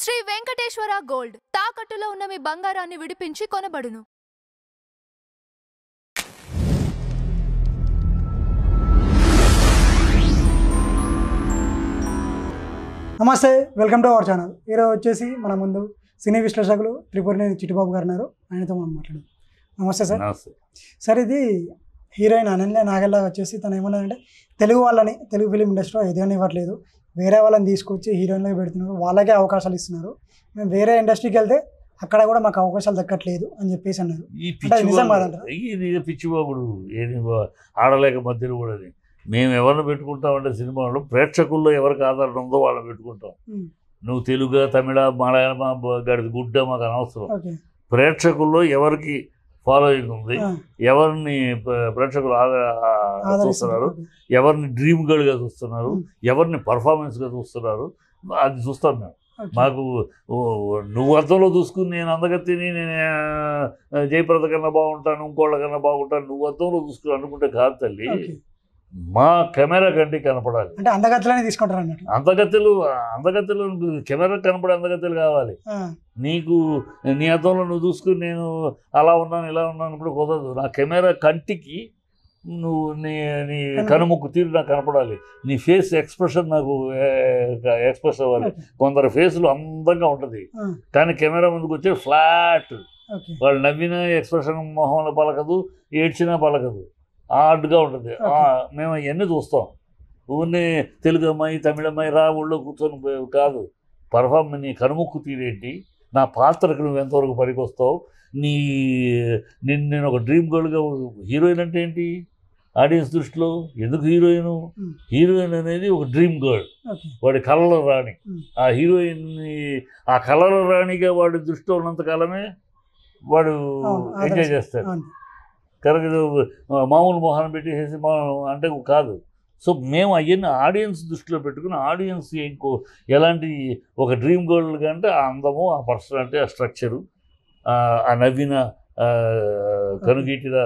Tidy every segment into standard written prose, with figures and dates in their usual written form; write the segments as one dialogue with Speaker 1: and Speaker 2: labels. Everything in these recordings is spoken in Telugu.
Speaker 1: శ్రీ వెంకటేశ్వర గోల్డ్ తాకట్టులో ఉన్న మీ బంగారాన్ని విడిపించి కొనబడును.
Speaker 2: నమస్తే, వెల్కమ్ టు అవర్ ఛానల్. ఈరోజు వచ్చేసి మన ముందు సినీ విశ్లేషకులు త్రిపురనేని చిట్టిబాబు గారు ఉన్నారు. ఆయనతో మనం మాట్లాడదాం. నమస్తే సార్. సార్, ఇది హీరోయిన్ అనన్య నాగల్లా వచ్చేసి తను ఏమన్నారంటే తెలుగు వాళ్ళని తెలుగు ఫిలిం ఇండస్ట్రీలో ఎదగనివ్వట్లేదు, వేరే వాళ్ళని తీసుకొచ్చి హీరోయిన్లకు పెడుతున్నారు, వాళ్ళకే అవకాశాలు ఇస్తున్నారు, మేము వేరే ఇండస్ట్రీకి వెళ్తే అక్కడ కూడా మాకు అవకాశాలు దక్కట్లేదు అని చెప్పేసి అన్నారు.
Speaker 3: పిచ్చిబాబుడు ఏది ఆడలేక మధ్యలో కూడా మేము ఎవరిని పెట్టుకుంటామంటే సినిమాలో ప్రేక్షకుల్లో ఎవరికి ఆధారం ఉందో వాళ్ళని పెట్టుకుంటాం. నువ్వు తెలుగు, తమిళ, మలయాళం, గడిది గుడ్డ మాకు అనవసరం. ప్రేక్షకుల్లో ఎవరికి ఫాలోయింగ్ ఉంది, ఎవరిని ప్రేక్షకులు చూస్తున్నారు, ఎవరిని డ్రీమ్ గర్ల్గా చూస్తున్నారు, ఎవరిని పర్ఫార్మెన్స్గా చూస్తున్నారు, అది చూస్తాం మేము. మాకు నువ్వు అర్థంలో చూసుకుని నేను అందగత్తిని, నేను జయప్రద కన్నా బాగుంటాను, ఇంకోళ్ళ కన్నా బాగుంటాను, నువ్వు అర్థంలో చూసుకుని అనుకుంటే కాదు తల్లి. మా కెమెరా కంటే కనపడాలి.
Speaker 2: అంటే అందగత్తెలనే తీసుకుంటారు అన్నట్టు.
Speaker 3: అందగత్తెలు కెమెరా కనపడే అందగత్తెలు కావాలి. నీకు నీ అర్థంలో నువ్వు చూసుకుని నేను అలా ఉన్నాను ఇలా ఉన్నాను ఇప్పుడు కుదరదు. నా కెమెరా కంటికి నువ్వు నీ కనుముక్కు తీరు నాకు కనపడాలి. నీ ఫేస్ ఎక్స్ప్రెషన్ నాకు ఎక్స్ప్రెస్ అవ్వాలి. కొందరు ఫేస్లు అందంగా ఉంటుంది కానీ కెమెరా ముందుకు వచ్చే ఫ్లాట్, వాళ్ళు నవ్విన ఎక్స్ప్రెషన్ మొహంలో పలకదు, ఏడ్చినా పలకదు, హార్డ్గా ఉంటుంది. మేము అవన్నీ చూస్తాం. ఊరిని తెలుగు అమ్మాయి, తమిళ అమ్మాయి రా ఊళ్ళో కూర్చొని కాదు. నీ కనుముక్కు తీరేంటి, నా పాత్రకు నువ్వు ఎంతవరకు పనికొస్తావు, నేను ఒక డ్రీమ్ గర్ల్గా. హీరోయిన్ అంటే ఏంటి ఆడియన్స్ దృష్టిలో? ఎందుకు హీరోయిన్? హీరోయిన్ అనేది ఒక డ్రీమ్ గర్ల్, వాడి కళల రాణి. ఆ హీరోయిన్ని ఆ కళల రాణిగా వాడి దృష్టిలో ఉన్నంతకాలమే వాడు ఎంజాయ్ చేస్తాడు. కరెక్ట్. మామూలు మొహాన్ని పెట్టేసేసి అంటే కాదు. సో మేము అవన్నీ ఆడియన్స్ దృష్టిలో పెట్టుకుని ఆడియన్స్ ఎలాంటి ఒక డ్రీమ్ గర్ల్ కంటే ఆ అందము, ఆ పర్సనాలిటీ, ఆ స్ట్రక్చరు, ఆ నవ్విన కనుగీటిన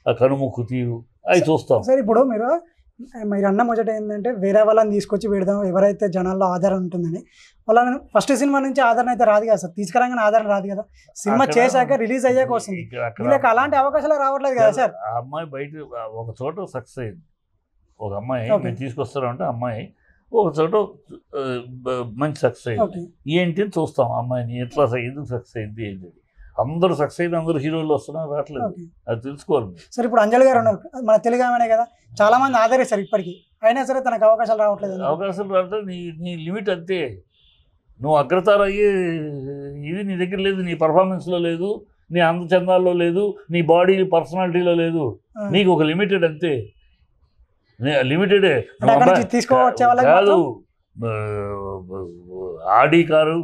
Speaker 3: ఆ కనుముక్కు తీరు అవి చూస్తాం.
Speaker 2: సార్, ఇప్పుడు మీరు అన్న మొదట ఏంటంటే వేరే వాళ్ళని తీసుకొచ్చి పెడదాం, ఎవరైతే జనాల్లో ఆధారం ఉంటుందని. వాళ్ళని ఫస్ట్ సినిమా నుంచి ఆధారం అయితే రాదు కదా సార్, తీసుకురాగానే ఆధారం రాదు కదా, సినిమా చేశాక రిలీజ్ అయ్యాక వస్తుంది. వీళ్ళకి అలాంటి అవకాశాలు రావట్లేదు కదా సార్.
Speaker 3: ఆ అమ్మాయి బయట ఒక చోట సక్సెస్ అయింది. ఒక అమ్మాయి మేము తీసుకొస్తారంటే అమ్మాయి ఒక చోట మంచి సక్సెస్ అయింది. ఏంటి అని చూస్తాం అమ్మాయిని ఎట్లా ఎందుకు సక్సెస్ అయింది ఏంటి. అందరూ సక్సెస్ అయితే అందరూ హీరోలు వస్తున్నారు, రావట్లేదు. అది తెలుసుకోవాలి సార్.
Speaker 2: ఇప్పుడు అంజలి గారు ఉన్నారు, మన తెలుగు ఆమెనే కదా, చాలా మంది ఆధారిస్తారు ఇప్పటికీ, అయినా సరే తనకు అవకాశాలు రావట్లేదు.
Speaker 3: అవకాశాలు రావట్లేదు. నీ లిమిట్ అంతే. నువ్వు అగ్రతార అయ్యే ఇది నీ దగ్గర లేదు, నీ పర్ఫార్మెన్స్లో లేదు, నీ అందచందాల్లో లేదు, నీ బాడీ పర్సనాలిటీలో లేదు. నీకు ఒక లిమిటెడ్ అంతే, లిమిటెడే. కాదు, ఆడి కారు,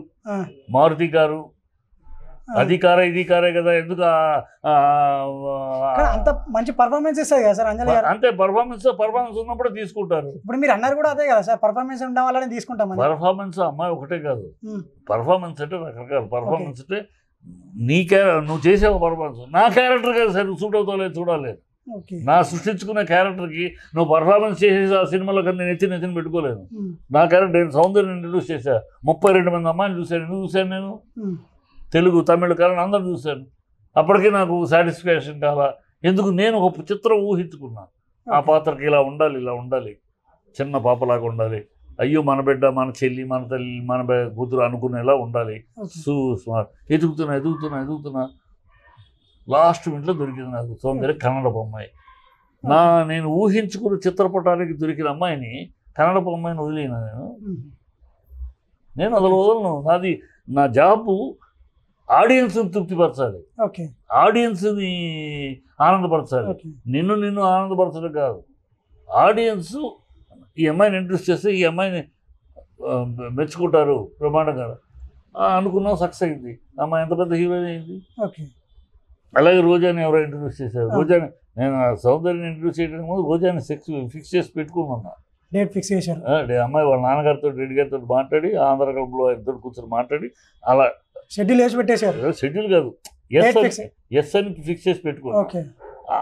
Speaker 3: మారుతి కారు, అది కారే ఇది కారే కదా, ఎందుకు
Speaker 2: అంత మంచి పర్ఫార్మెన్స్ ఇస్తుంది కదా సార్ అంజలి గారు.
Speaker 3: అంతే, పర్ఫార్మెన్స్ ఉన్నప్పుడు తీసుకుంటారు.
Speaker 2: ఇప్పుడు మీరు అన్నారు కూడా అదే కదా సార్, పర్ఫార్మెన్స్ ఉన్న వాళ్ళని తీసుకుంటాం.
Speaker 3: పర్ఫార్మెన్స్ అమ్మాయి ఒకటే కాదు, పర్ఫార్మెన్స్ అంటే రకరకాల పర్ఫార్మెన్స్. అంటే నువ్వు చేసే ఒక పర్ఫార్మెన్స్ నా క్యారెక్టర్ కదా సార్, నువ్వు సూట్ అవుతావు లేదు చూడాలి. నా సృష్టించుకునే క్యారెక్టర్కి నువ్వు పర్ఫార్మెన్స్ చేసేసి ఆ సినిమాలో కానీ నేను ఎత్తిన పెట్టుకోలేను. నా క్యారెక్టర్ నేను సౌందర్యం ఇంట్రడ్యూస్ చేశాను, 32 మంది అమ్మాయిని చూశాను. ఎందుకు చూశాను? నేను తెలుగు, తమిళ, కన్నడ అందరూ చూశాను. అప్పటికీ నాకు సాటిస్ఫాక్షన్ కావాలా? ఎందుకు? నేను ఒక చిత్రం ఊహించుకున్నా, ఆ పాత్రకి ఇలా ఉండాలి, ఇలా ఉండాలి, చిన్న పాపలాగా ఉండాలి, అయ్యో మన బిడ్డ, మన చెల్లి, మన తల్లి, మన కూతురు అనుకునేలా ఉండాలి. స్మార్ట్ ఎదుగుతున్నా లాస్ట్ మినిట్లో దొరికింది నాకు సౌందర్య కన్నడ అమ్మాయి. నేను ఊహించుకున్న చిత్రపటానికి దొరికిన అమ్మాయిని, కన్నడ అమ్మాయిని వదిలేనా? నేను అసలు వదలను. నా జాబు ఆడియన్స్ని తృప్తిపరచాలి, ఆడియన్స్ని ఆనందపరచాలి. నిన్ను ఆనందపరచడం కాదు. ఆడియన్స్ ఈ అమ్మాయిని ఇంట్రెస్ట్ చేస్తే ఈ అమ్మాయిని మెచ్చుకుంటారు బ్రహ్మాండంగా అనుకున్నాం. సక్సెస్ అయింది. అమ్మాయి ఎంత పెద్ద హీరోయిన్ అయింది. అలాగే రోజాని ఎవరో ఇంట్రడ్యూస్ చేశారు. రోజాని నేను సౌందర్యాన్ని ఇంట్రడ్యూస్ చేయడానికి ముందు రోజాని ఫిక్స్ చేసి పెట్టుకున్నా.
Speaker 2: డేట్ ఫిక్స్ చేశారు.
Speaker 3: అమ్మాయి వాళ్ళ నాన్నగారితో, రెడ్డి గారితో మాట్లాడి, ఆంధ్ర క్లబ్లో ఇద్దరు కూర్చొని మాట్లాడి అలా
Speaker 2: షెడ్యూల్ వేసి పెట్టేశారు.
Speaker 3: షెడ్యూల్ కాదు, ఎస్ అని ఫిక్స్ చేసి పెట్టుకున్నాను.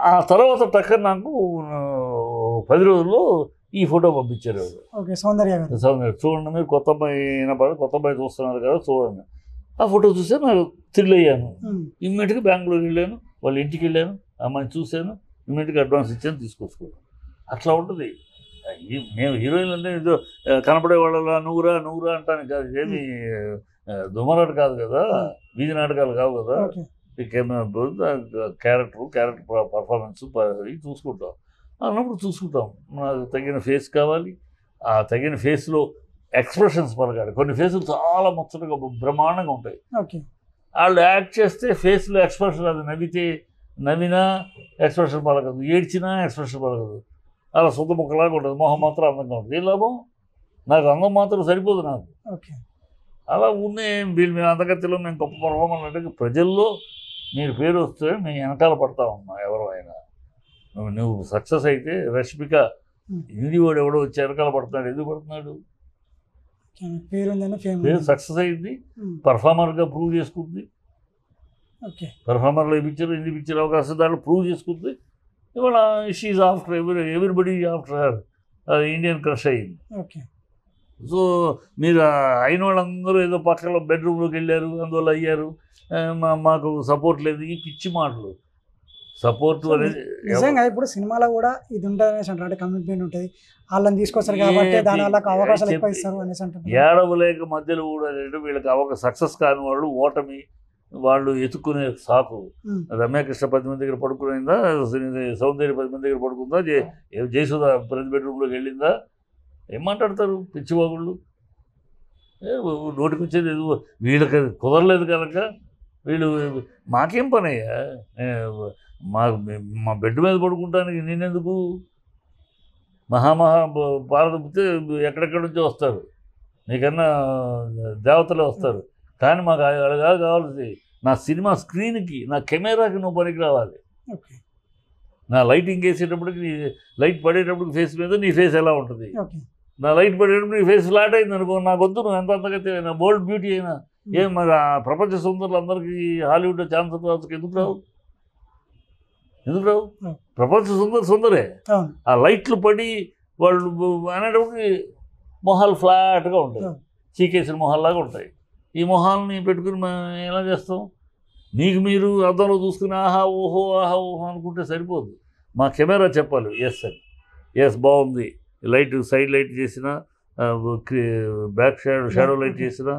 Speaker 3: ఆ తర్వాత టక్కర్ నాకు 10 రోజుల్లో ఈ ఫోటో పంపించారు వాళ్ళు.
Speaker 2: ఓకే, సౌందర్య గారు.
Speaker 3: చూడండి మీరు కొత్త అమ్మాయి కొత్త అమ్మాయి చూస్తున్నారు కదా చూడండి. ఆ ఫోటో చూస్తే నాకు థ్రిల్ అయ్యాను. ఇమ్మీడియట్గా బెంగళూరు వెళ్ళాను, వాళ్ళ ఇంటికి వెళ్ళాను, అమ్మాయిని చూశాను, ఇమ్మీడియట్గా అడ్వాన్స్ ఇచ్చాను, తీసుకొచ్చుకోను. అట్లా ఉంటుంది. మేము హీరోయిన్లు అంటే ఏదో కనపడే వాళ్ళ నువ్వురా అంటాను కాదు, ఏమి దుమ్మరాట కాదు కదా, వీధి నాటకాలు కావు కదా. క్యారెక్టర్ పర్ఫార్మెన్స్ ఇవి చూసుకుంటాం. అన్నప్పుడు చూసుకుంటాం. నాకు తగిన ఫేస్ కావాలి, ఆ తగిన ఫేస్లో ఎక్స్ప్రెషన్స్ పలకాలి. కొన్ని ఫేసులు చాలా ముచ్చటగా బ్రహ్మాండంగా ఉంటాయి. వాళ్ళు యాక్ట్ చేస్తే ఫేస్లో ఎక్స్ప్రెషన్, అది నవ్వినా ఎక్స్ప్రెషన్ పలకదు, ఏడ్చినా ఎక్స్ప్రెషన్ పలకదు, అలా సొంత ముక్కలాగా ఉంటుంది. మొహం మాత్రం అందంగా ఉంటుంది. ఏ లాభం? నాకు అందం మాత్రం సరిపోదు నాకు. అలా ఉన్నాయి. మేము అందగత్తిలో మేము గొప్ప పర్ఫార్మర్ అంటే ప్రజల్లో మీరు పేరు వస్తే మేము వెనకాల పడతా ఉన్నాం. ఎవరు అయినా నువ్వు సక్సెస్ అయితే రష్మిక హిందీ వాడు ఎవడో వచ్చి వెనకాల పడుతున్నాడు. ఎందుకు పడుతున్నాడు? పేరు సక్సెస్ అయింది, పర్ఫార్మర్గా ప్రూవ్ చేసుకుంది. పర్ఫార్మర్లో ఈ పిక్చర్ హిందీ పిక్చర్ అవకాశం దాంట్లో ప్రూవ్ చేసుకుంది. ఇవాళ she after everybody after her. అది ఇండియన్ క్రష్ అయ్యింది. సో మీరు అయిన వాళ్ళందరూ ఏదో పక్కన బెడ్రూమ్లోకి వెళ్ళారు, అందువల్ల అయ్యారు, మాకు సపోర్ట్ లేదు, ఈ పిచ్చి మాటలు. సపోర్ట్ అనేది
Speaker 2: నిజంగా ఇప్పుడు సినిమాలో కూడా ఇది ఉంటుంది అంటే కమిట్మెంట్ ఉంటుంది, వాళ్ళని తీసుకొస్తారు కాబట్టి దానివల్ల అవకాశాలు ఎక్కువ ఇస్తారు అనేసి అంటారు.
Speaker 3: ఏడవలేక మధ్యలో కూడా వీళ్ళకి సక్సెస్ కాని వాళ్ళు ఓటమి వాళ్ళు ఎత్తుక్కునే సాకు. రమ్యకృష్ణ 10 మంది దగ్గర పడుకునేందా, సౌందర్య 10 మంది దగ్గర పడుకుందా, జయసుధ ప్రతి బెడ్రూమ్లోకి వెళ్ళిందా, ఏం మాట్లాడతారు పిచ్చివాగుళ్ళు? నోటికి వచ్చేది వీళ్ళకి కుదరలేదు కనుక వీళ్ళు మాకేం పని అయ్యా, మా బెడ్ మీద పడుకుంటానికి నేనెందుకు? పారదొప్పితే ఎక్కడెక్కడి నుంచో వస్తారు, నీకన్నా దేవతలే వస్తారు. కానీ మాకు అలా కావాల్సి నా సినిమా స్క్రీన్కి, నా కెమెరాకి నువ్వు పనికి రావాలి. నా లైటింగ్ వేసేటప్పటికి, లైట్ పడేటప్పటికి ఫేస్ మీద నీ ఫేస్ ఎలా ఉంటుంది, నా లైట్ పడేటప్పుడు నీ ఫేస్ ఫ్లాట్ అయింది అనుకో, నాకు వద్దు. నువ్వు ఎంత అంతకైతే అయినా బోల్డ్ బ్యూటీ అయినా ఏం మరి ఆ ప్రపంచ సుందరులు అందరికీ హాలీవుడ్లో ఛాన్స్ ఎందుకు రావు? ప్రపంచ సుందరే. ఆ లైట్లు పడి వాళ్ళు అనేటప్పటికి మొహాలు ఫ్లాట్గా ఉంటాయి, చీకేసిన మొహాల్లాగా ఉంటాయి. ఈ మొహాలని పెట్టుకుని మనం ఎలా చేస్తాం? మీకు మీరు అద్దంలో చూసుకుని ఆహా ఓహో అనుకుంటే సరిపోదు. మా కెమెరా చెప్పాలి ఎస్ అని. ఎస్ బాగుంది, లైట్ సైడ్ లైట్ చేసిన, బ్యాక్ షాడో లైట్ చేసిన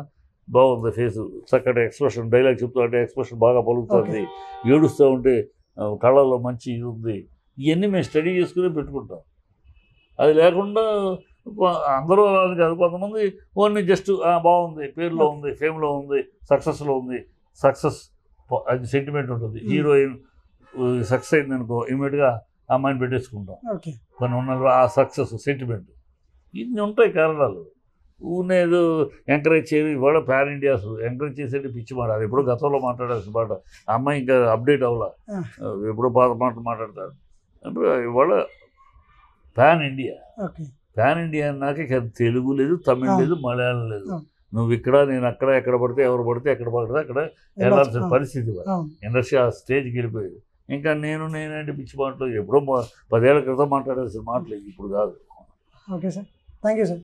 Speaker 3: బాగుంది, ఫేసు చక్కటి ఎక్స్ప్రెషన్, డైలాగ్ చెప్తూ అంటే ఎక్స్ప్రెషన్ బాగా పలుకుతుంది, ఏడుస్తూ ఉంటే కళ్ళల్లో మంచి ఇది ఉంది. ఇవన్నీ మేము స్టడీ చేసుకుని పెట్టుకుంటాం. అది లేకుండా అందరూ అది కాదు, కొంతమంది ఓన్లీ జస్ట్ బాగుంది, పేరులో ఉంది, ఫేమ్లో ఉంది, సక్సెస్లో ఉంది. సక్సెస్ అది సెంటిమెంట్ ఉంటుంది. హీరోయిన్ సక్సెస్ అయింది అనుకో, ఇమీడియట్గా అమ్మాయిని పెట్టేసుకుంటాం. కొన్ని ఉన్నారు ఆ సక్సెస్ సెంటిమెంట్. ఇన్ని ఉంటాయి కారణాలు. ఊనేదో ఎంకరేజ్ చేయదు. ఇవాళ ప్యాన్ ఇండియా అసలు ఎంకరేజ్ చేసేది పిచ్చి మాట. అది ఎప్పుడో గతంలో మాట్లాడాల్సిన మాట. అమ్మాయి ఇంకా అప్డేట్ అవ్వాల, ఎప్పుడో పాత మాటలు మాట్లాడతారు. అంటే ఇవాళ ప్యాన్ ఇండియా. ప్యాన్ ఇండియా అన్నాక ఇక తెలుగు లేదు, తమిళ్ లేదు, మలయాళం లేదు. నువ్వు ఇక్కడ, నేను అక్కడ, ఎక్కడ పడితే ఎవరు పడితే ఎక్కడ పడితే అక్కడ వెళ్ళాల్సిన పరిస్థితి. ఇండస్ట్రీ ఆ స్టేజ్కి వెళ్ళిపోయేది. ఇంకా నేనంటే పిచ్చి మాటలు ఎప్పుడో 10 ఏళ్ల క్రితం మాట్లాడాల్సిన మాటలు ఇప్పుడు కాదు.
Speaker 2: Okay sir, thank you sir.